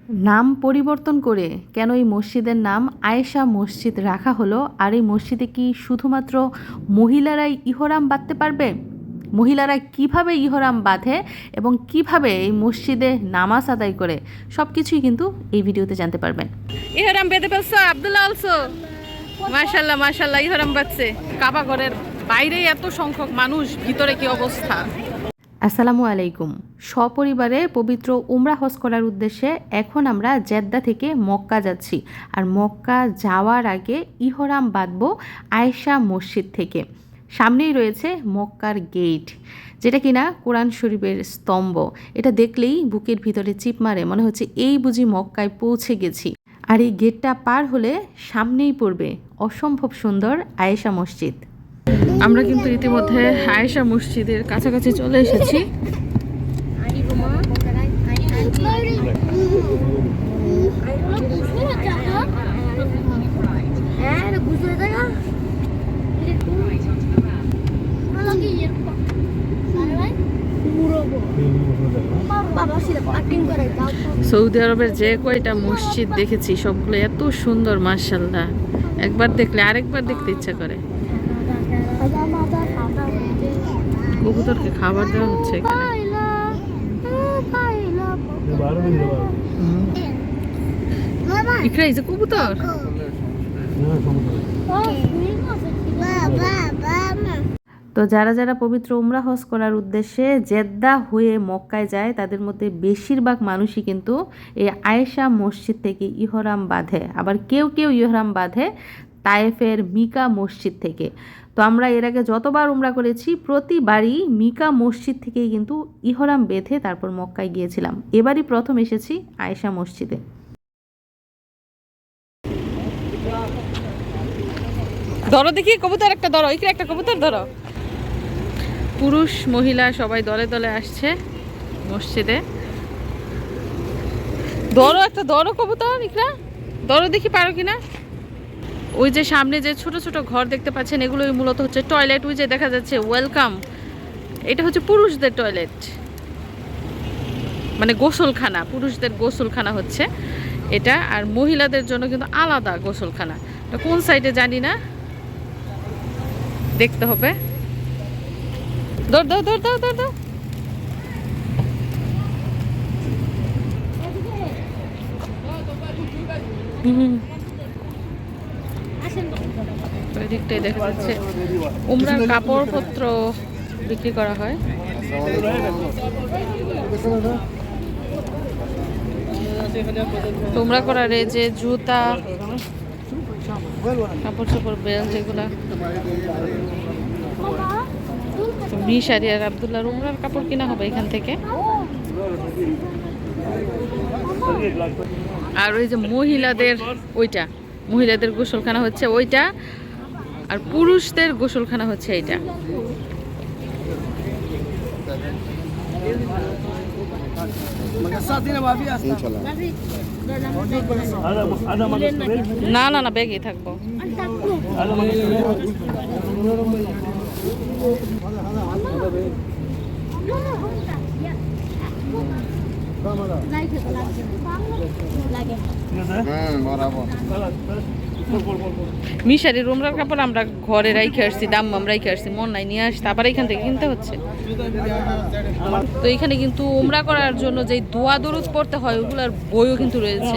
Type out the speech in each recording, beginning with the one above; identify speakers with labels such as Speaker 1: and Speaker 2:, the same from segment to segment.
Speaker 1: নাম পরিবর্তন করে কেন এই মসজিদের নাম আয়েশা মসজিদ রাখা হলো? আর এই মসজিদে কি শুধুমাত্র মহিলারাই ইহরাম বাঁধতে পারবে? মহিলারা কিভাবে ইহরাম বাঁধে এবং কিভাবে এই মসজিদে নামাজ আদায় করে, সব কিছুই কিন্তু এই ভিডিওতে জানতে পারবেন। ইহরাম বেঁধে ফেলছো আব্দুল্লাহ অলসো? মাশাল্লাহ মাশাল্লাহ, ইহরাম বাঁধছে। কাবা ঘরের বাইরে এত সংখ্যক মানুষ, ভিতরে কি অবস্থা? আসসালামু আলাইকুম। সপরিবারে পবিত্র উমরা হজ করার উদ্দেশ্যে এখন আমরা জেদ্দা থেকে মক্কা যাচ্ছি। আর মক্কা যাওয়ার আগে ইহরাম বাঁধব আয়েশা মসজিদ থেকে। সামনেই রয়েছে মক্কার গেট, যেটা কিনা কোরআন শরীফের স্তম্ভ। এটা দেখলেই বুকের ভিতরে চিপ মারে, মনে হচ্ছে এই বুঝি মক্কায় পৌঁছে গেছি। আর এই গেটটা পার হলে সামনেই পড়বে অসম্ভব সুন্দর আয়েশা মসজিদ। আমরা কিন্তু ইতিমধ্যে আয়েশা মসজিদের কাছাকাছি চলে এসেছি। সৌদি আরবের যে কয়টা মসজিদ দেখেছি সবগুলো এত সুন্দর, মাশাআল্লাহ। একবার দেখলে আরেকবার দেখতে ইচ্ছা করে। কবুতরকে খাবার দেওয়া হচ্ছে এখানে। ইকরা, এই যে কবুতর। তো যারা যারা পবিত্র উমরা হজ করার উদ্দেশ্যে জেদ্দা হয়ে মক্কায় যায়, তাদের মধ্যে বেশিরভাগ মানুষই কিন্তু এই আয়েশা মসজিদ থেকে ইহরাম বাঁধে। আবার কেউ কেউ ইহরাম বাঁধে তায়েফের মিকা মসজিদ থেকে। তো আমরা এর আগে যতবার উমরা করেছি প্রতিবারই মিকা মসজিদ থেকেই কিন্তু ইহরাম বেঁধে তারপর মক্কায় গিয়েছিলাম। এবারই প্রথম এসেছি আয়েশা মসজিদে। ধরো দেখি কবুতর একটা, ধরো এখানে একটা কবুতর ধরো। পুরুষ মহিলা সবাই দলে দলে আসছে মসজিদে। ধরো একটা, ধরো কবুতর ইকরা, ধরো দেখি পারো কিনা। ওই যে সামনে যে ছোট ছোট ঘর দেখতে পাচ্ছেন, এগুলোই মূলত হচ্ছে টয়লেট। ওই যে দেখা যাচ্ছে ওয়েলকাম, এটা হচ্ছে পুরুষদের টয়লেট, মানে গোসলখানা। পুরুষদের গোসলখানা হচ্ছে এটা, আর মহিলাদের জন্য কিন্তু আলাদা গোসলখানা। এটা কোন সাইডে জানি না, দেখতে হবে। দৌড় দাও দৌড় দাও দৌড় দাও। ওই দিকটাই দেখা যাচ্ছে উমরার কাপড়পত্র বিক্রি করা হয়। উমরা করার এই যে জুতা, কাপড় চোপড়, বেল্ট, এগুলা। মিশারি আর আব্দুল্লাহর উমরার কাপড় কিনা হবে এখান থেকে। আর ওই যে মহিলাদের, ওইটা মহিলাদের গোসলখানা হচ্ছে ওইটা, আর পুরুষদের গোসলখানা হচ্ছে এইটা। না না না, ব্যাগই থাকবো। মিশারির উমরার কাপড় আমরা ঘরে রাইখে আসছি, দাম্মাম রাইখে আসছি, মন নাই নিয়ে আসতে, আবার এখান থেকে কিনতে হচ্ছে। তো এখানে কিন্তু উমরা করার জন্য যে দোয়া দরুদ পড়তে হয় ওগুলার বইও কিন্তু রয়েছে।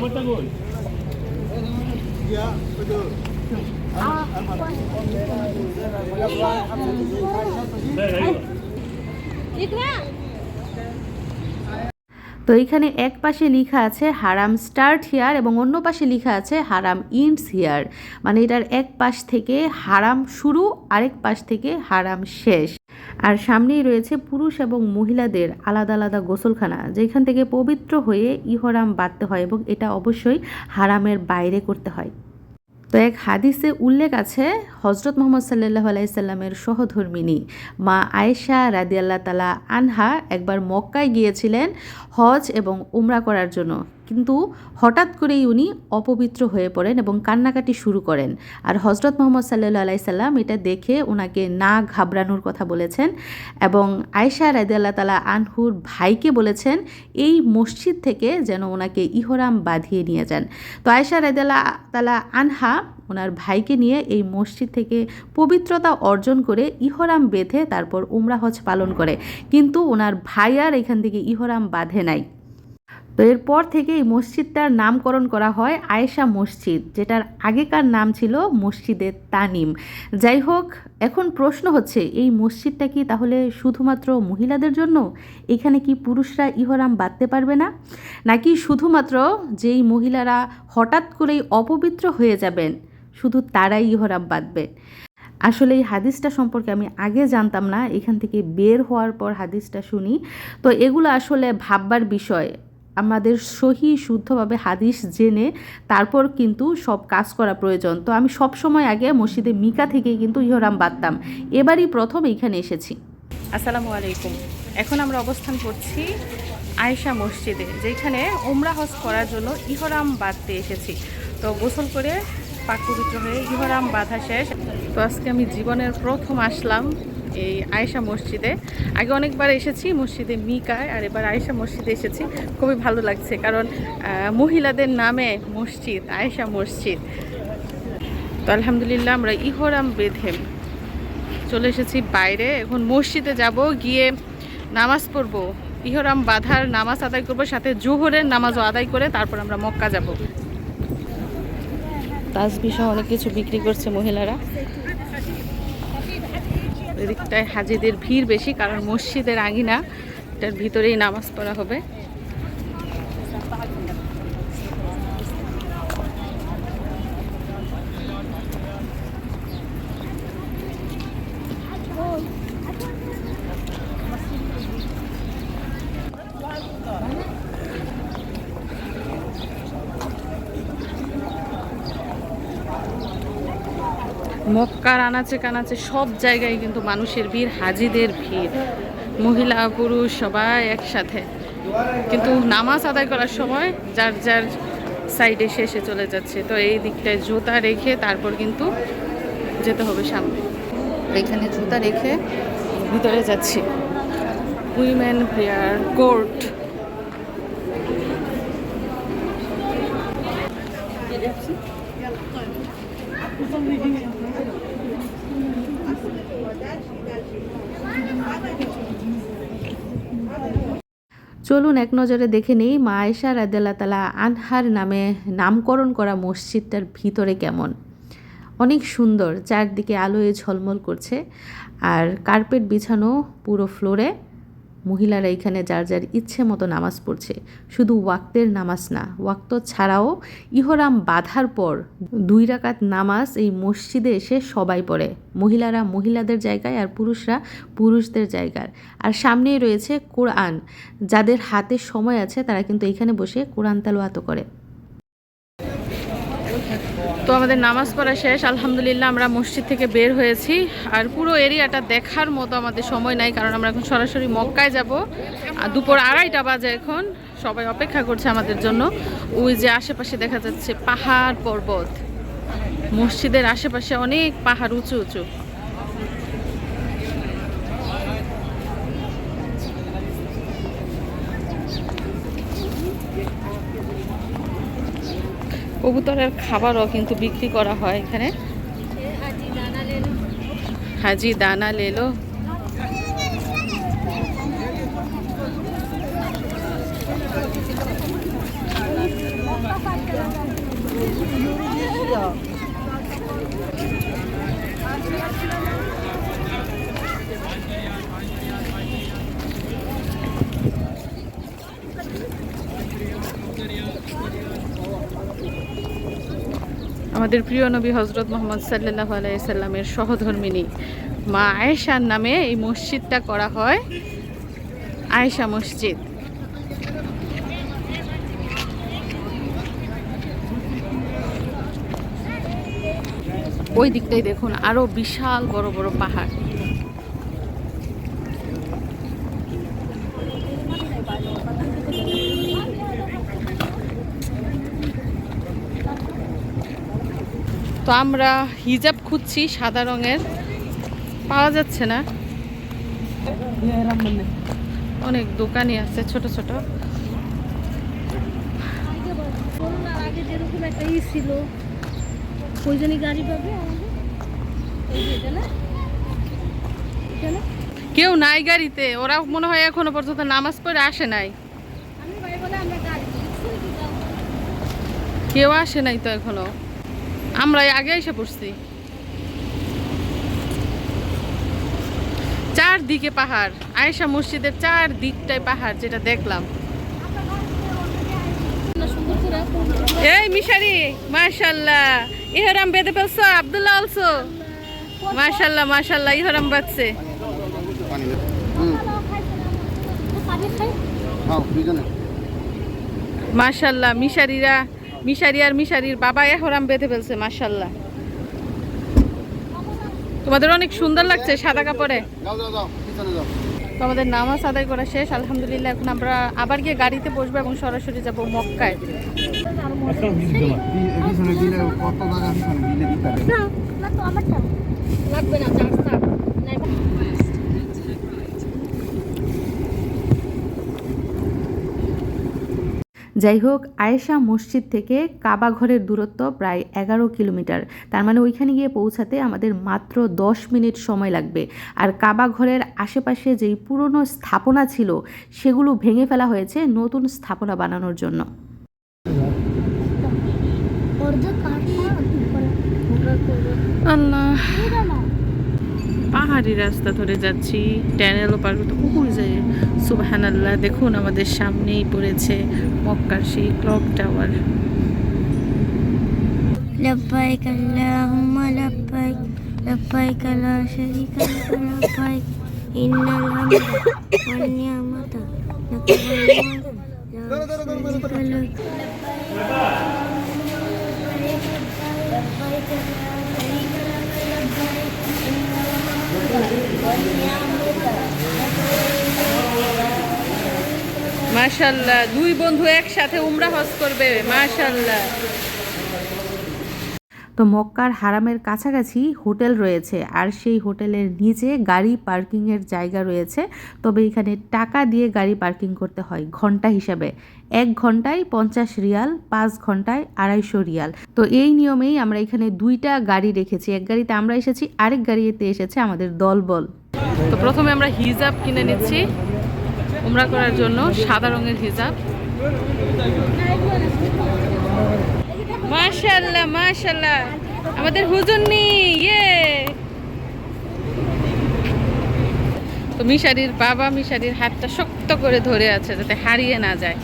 Speaker 1: তো এইখানে এক পাশে লেখা আছে হারাম স্টার্ট হিয়ার এবং অন্য পাশে লেখা আছে হারাম ইন্ডস হিয়ার। মানে এটার এক পাশ থেকে হারাম শুরু, আরেক পাশ থেকে হারাম শেষ। আর সামনেই রয়েছে পুরুষ এবং মহিলাদের আলাদা আলাদা গোসলখানা, যেখান থেকে পবিত্র হয়ে ইহরাম বাঁধতে হয় এবং এটা অবশ্যই হারামের বাইরে করতে হয়। তো এক হাদিসে উল্লেখ আছে, হজরত মোহাম্মদ সাল্লাল্লাহু আলাইহি সাল্লামের সহধর্মিনী মা আয়েশা রাদিয়াল্লাহু তাআলা আনহা একবার মক্কায় গিয়েছিলেন হজ এবং উমরা করার জন্য, কিন্তু হঠাৎ করেই উনি অপবিত্র হয়ে পড়েন এবং কান্নাকাটি শুরু করেন। আর হজরত মুহাম্মদ সাল্লাল্লাহু আলাইহি সাল্লাম এটা দেখে ওনাকে না ঘাবড়ানোর কথা বলেছেন এবং আয়েশা রাদিয়াল্লাহু তাআলা আনহুর ভাইকে বলেছেন এই মসজিদ থেকে যেন ওনাকে ইহরাম বাঁধিয়ে নিয়ে যান। তো আয়েশা রাদিয়াল্লাহু তাআলা আনহা ওনার ভাইকে নিয়ে এই মসজিদ থেকে পবিত্রতা অর্জন করে ইহরাম বেঁধে তারপর উমরা হজ পালন করে, কিন্তু ওনার ভাই আর এখান থেকে ইহরাম বাঁধে নাই। তো এরপর থেকে এই মসজিদটার নামকরণ করা হয় আয়েশা মসজিদ, যেটার আগেকার নাম ছিল মসজিদে তানিম। যাই হোক, এখন প্রশ্ন হচ্ছে এই মসজিদটা কি তাহলে শুধুমাত্র মহিলাদের জন্য? এখানে কি পুরুষরা ইহরাম বাঁধতে পারবে না, নাকি শুধুমাত্র যেই মহিলারা হঠাৎ করেই অপবিত্র হয়ে যাবেন শুধু তারাই ইহরাম বাঁধবে? আসলে এই হাদিসটা সম্পর্কে আমি আগে জানতাম না, এখান থেকে বের হওয়ার পর হাদিসটা শুনি। তো এগুলো আসলে ভাববার বিষয়, আমাদের সহি শুদ্ধভাবে হাদিস জেনে তারপর কিন্তু সব কাজ করা প্রয়োজন। তো আমি সব সময় আগে মসজিদে মিকা থেকেই কিন্তু ইহরাম বাঁধতাম, এবারই প্রথম এইখানে এসেছি। আসসালামু আলাইকুম। এখন আমরা অবস্থান করছি আয়েশা মসজিদে, যেখানে উমরা হজ করার জন্য ইহরাম বাঁধতে এসেছি। তো গোসল করে পাক পবিত্র হয়ে ইহরাম বাঁধা শেষ। তো আজকে আমি জীবনের প্রথম আসলাম এই আয়েশা মসজিদে। আগে অনেকবার এসেছি মসজিদে মিকায়, আর এবার আয়েশা মসজিদে এসেছি। খুবই ভালো লাগছে, কারণ মহিলাদের নামে মসজিদ, আয়েশা মসজিদ। তো আলহামদুলিল্লাহ আমরা ইহরাম বেঁধে চলে এসেছি বাইরে। এখন মসজিদে যাব, গিয়ে নামাজ পড়ব, ইহরাম বাঁধার নামাজ আদায় করব, সাথে জোহরের নামাজও আদায় করে তারপর আমরা মক্কা যাব। তাসবিহ সহ অনেক কিছু বিক্রি করছে মহিলারা। এদিকটায় হাজিদের ভিড় বেশি, কারণ মসজিদের আঙিনা, এটার ভিতরেই নামাজ পড়া হবে। মক্কার আনাচে কানাচে সব জায়গায় কিন্তু মানুষের ভিড়, হাজিদের ভিড়, মহিলা পুরুষ সবাই একসাথে। কিন্তু নামাজ আদায় করার সময় যার যার সাইডে শেষে চলে যাচ্ছে। তো এই দিকটায় জুতা রেখে তারপর কিন্তু যেতে হবে সামনে। এখানে জুতা রেখে ভিতরে যাচ্ছি। Women prayer court. চলুন এক নজরে দেখে নেই মা আয়েশা রাদিয়াল্লাহু তাআলা আনহার নামে নামকরণ করা মসজিদটার ভিতরে কেমন। অনেক সুন্দর, চারদিকে আলোয় ঝলমল করছে, আর কার্পেট বিছানো পুরো ফ্লোরে। মহিলারা এখানে যার যার ইচ্ছে মতো নামাজ পড়ছে। শুধু ওয়াক্তের নামাজ না, ওয়াক্ত ছাড়াও ইহরাম বাঁধার পর 2 রাকাত নামাজ এই মসজিদে এসে সবাই পড়ে। মহিলারা মহিলাদের জায়গায় আর পুরুষরা পুরুষদের জায়গায়। আর সামনেই রয়েছে কোরআন। যাদের হাতে সময় আছে তারা কিন্তু এখানে বসে কোরআন তেলাওয়াত করে। তো আমাদের নামাজ পড়া শেষ, আলহামদুলিল্লাহ আমরা মসজিদ থেকে বের হয়েছি। আর পুরো এরিয়াটা দেখার মতো আমাদের সময় নাই, কারণ আমরা এখন সরাসরি মক্কায় যাব। আর দুপুর 2:30 বাজে এখন, সবাই অপেক্ষা করছে আমাদের জন্য। ওই যে আশেপাশে দেখা যাচ্ছে পাহাড় পর্বত, মসজিদের আশেপাশে অনেক পাহাড় উঁচু উঁচু। কবুতরের খাবারও কিন্তু বিক্রি করা হয় এখানে। হাজি দানা লেলো। আমাদের প্রিয় নবী হজরত মুহাম্মদ সাল্লাল্লাহু আলাইহি সাল্লামের সহধর্মিণী মা আয়েশার নামে এই মসজিদটা করা হয় আয়েশা মসজিদ। ওই দিকটাই দেখুন আরো বিশাল বড় বড় পাহাড়। তো আমরা হিজাব খুঁজছি সাদা রঙের, পাওয়া যাচ্ছে না। অনেক দোকানই আছে ছোট ছোট।
Speaker 2: আগে যেরকম একটা ছিল ওইজনই গাড়ি পাবে
Speaker 1: কেউ নাই গাড়িতে, ওরা মনে হয় এখনো পর্যন্ত নামাজ পড়ে আসে নাই। কেউ আসে নাই তো এখনো, আমরা আগে এসে পড়ছি। চারদিকে পাহাড়, আয়েশা মসজিদের চারদিকটাই পাহাড়, যেটা দেখলাম। এই মিশারি, মাশাআল্লাহ ইহরাম বেঁধে ফেলছো। আব্দুল্লাহ অলসো মাশাআল্লাহ মাশাআল্লাহ ইহরাম বাঁধছে। মাশাআল্লাহ মিশারি আর মিশারির বাবা ইহরাম বেঁধে ফেলছে। মাশাআল্লাহ, তোমাদের অনেক সুন্দর লাগছে সাদা কাপড়ে। তো আমাদের নামাজ আদায় করা শেষ আলহামদুলিল্লাহ। এখন আমরা আবার গিয়ে গাড়িতে বসবো এবং সরাসরি যাব মক্কায়। যাই হোক, আয়েশা মসজিদ থেকে কাবা ঘরের দূরত্ব প্রায় 11 কিলোমিটার। তার মানে ওইখানে গিয়ে পৌঁছাতে আমাদের মাত্র 10 মিনিট সময় লাগবে। আর কাবা ঘরের আশেপাশে যেই পুরনো স্থাপনা ছিল সেগুলো ভেঙে ফেলা হয়েছে নতুন স্থাপনা বানানোর জন্য। আল্লাহ, পাহাড়ি রাস্তা ধরে যাচ্ছি, ট্যানেলও পার করতে কুকুর যায়। সুবহানাল্লাহ, দেখুন আমাদের সামনেই পড়েছে মক্কার সেই ক্লক টাওয়ার।
Speaker 2: লব্বাইক আল্লাহুম্মা লব্বাইক লব্বাইক লা শারীকা লাক লব্বাইক ইন্নাল হামদা ওয়ান নি'মাতা লাক
Speaker 1: মাশাআল্লাহ, দুই বন্ধু একসাথে উমরা হজ করবে। মাশাআল্লাহ। তো মক্কার হারামের কাছাকাছি হোটেল রয়েছে, আর সেই হোটেলের নিচে গাড়ি পার্কিংয়ের জায়গা রয়েছে। তবে এখানে টাকা দিয়ে গাড়ি পার্কিং করতে হয় ঘন্টা হিসাবে। 1 ঘন্টায় 50 রিয়াল, 5 ঘন্টায় 250 রিয়াল। তো এই নিয়মেই আমরা এখানে 2টা গাড়ি রেখেছি। এক গাড়িতে আমরা এসেছি, আরেক গাড়িতে এসেছে আমাদের দলবল। তো প্রথমে আমরা হিজাব কিনে নিচ্ছি উমরা করার জন্য, সাদা রঙের হিজাব। মাশাআল্লাহ মাশাআল্লাহ, আমাদের হুজুরনি ইয়ে। তো মিশারির বাবা মিশারির হাতটা শক্ত করে ধরে আছে যাতে হারিয়ে না যায়।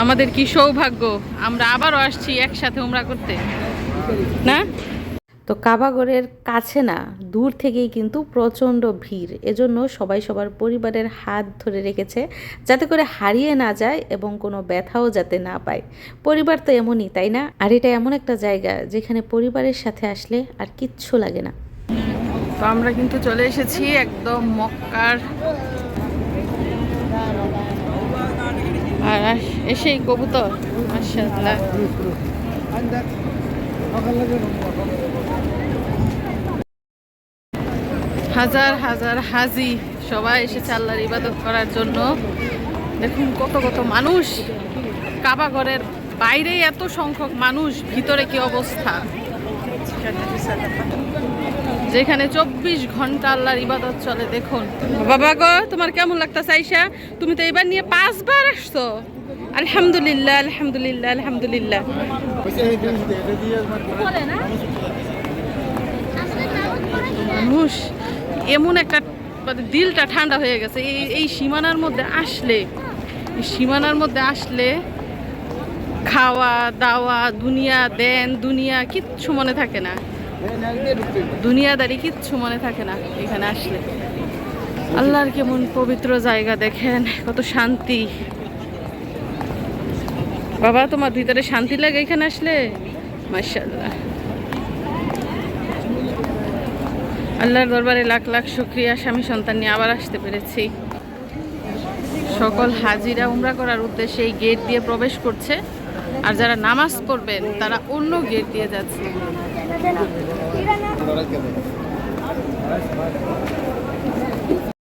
Speaker 1: আমাদের কি সৌভাগ্য, আমরা আবারও আসছি একসাথে উমরা করতে, না? তো কাবাগরের কাছে না, দূর থেকেই কিন্তু প্রচণ্ড ভিড়। এজন্য সবাই সবার পরিবারের হাত ধরে রেখেছে যাতে করে হারিয়ে না যায় এবং কোনো ব্যথাও যাতে না পায়। পরিবার তো এমনই, তাই না? আর এটা এমন একটা জায়গা যেখানে পরিবারের সাথে আসলে আর কিচ্ছু লাগে না। তো আমরা কিন্তু চলে এসেছি একদম মক্কার, আর এসেই কবুতর। মাশাআল্লাহ, হাজার হাজার হাজি সবাই এসেছে আল্লাহর ইবাদত করার জন্য। দেখুন কত কত মানুষ, কাবা ঘরের বাইরে এত সংখ্যক মানুষ, ভিতরে কি অবস্থা। যেখানে 24 ঘন্টা আল্লাহর ইবাদত চলে। দেখুন বাবা গো, তোমার কেমন লাগতেছে আয়েশা? তুমি তো এবার নিয়ে 5 বার আসছো। আলহামদুলিল্লাহ আলহামদুলিল্লাহ আলহামদুলিল্লাহ। মানুষ এমন একটা, দিলটা ঠান্ডা হয়ে গেছে এই সীমানার মধ্যে আসলে খাওয়া দাওয়া, দুনিয়া দেন দুনিয়া কিচ্ছু মনে থাকে না, দুনিয়াদারি কিচ্ছু মনে থাকে না এখানে আসলে। আল্লাহর কেমন পবিত্র জায়গা, দেখেন কত শান্তি। বাবা, তোমার ভিতরে শান্তি লাগে এখানে আসলে? মাশাআল্লাহ, আল্লাহর দরবারে লাখ লাখ শুকরিয়া, স্বামী সন্তান নিয়ে আবার আসতে পেরেছি। সকল হাজিরা উমরা করার উদ্দেশ্যে এই গেট দিয়ে প্রবেশ করছে, আর যারা নামাজ পড়বেন তারা অন্য গেট দিয়ে যাচ্ছে।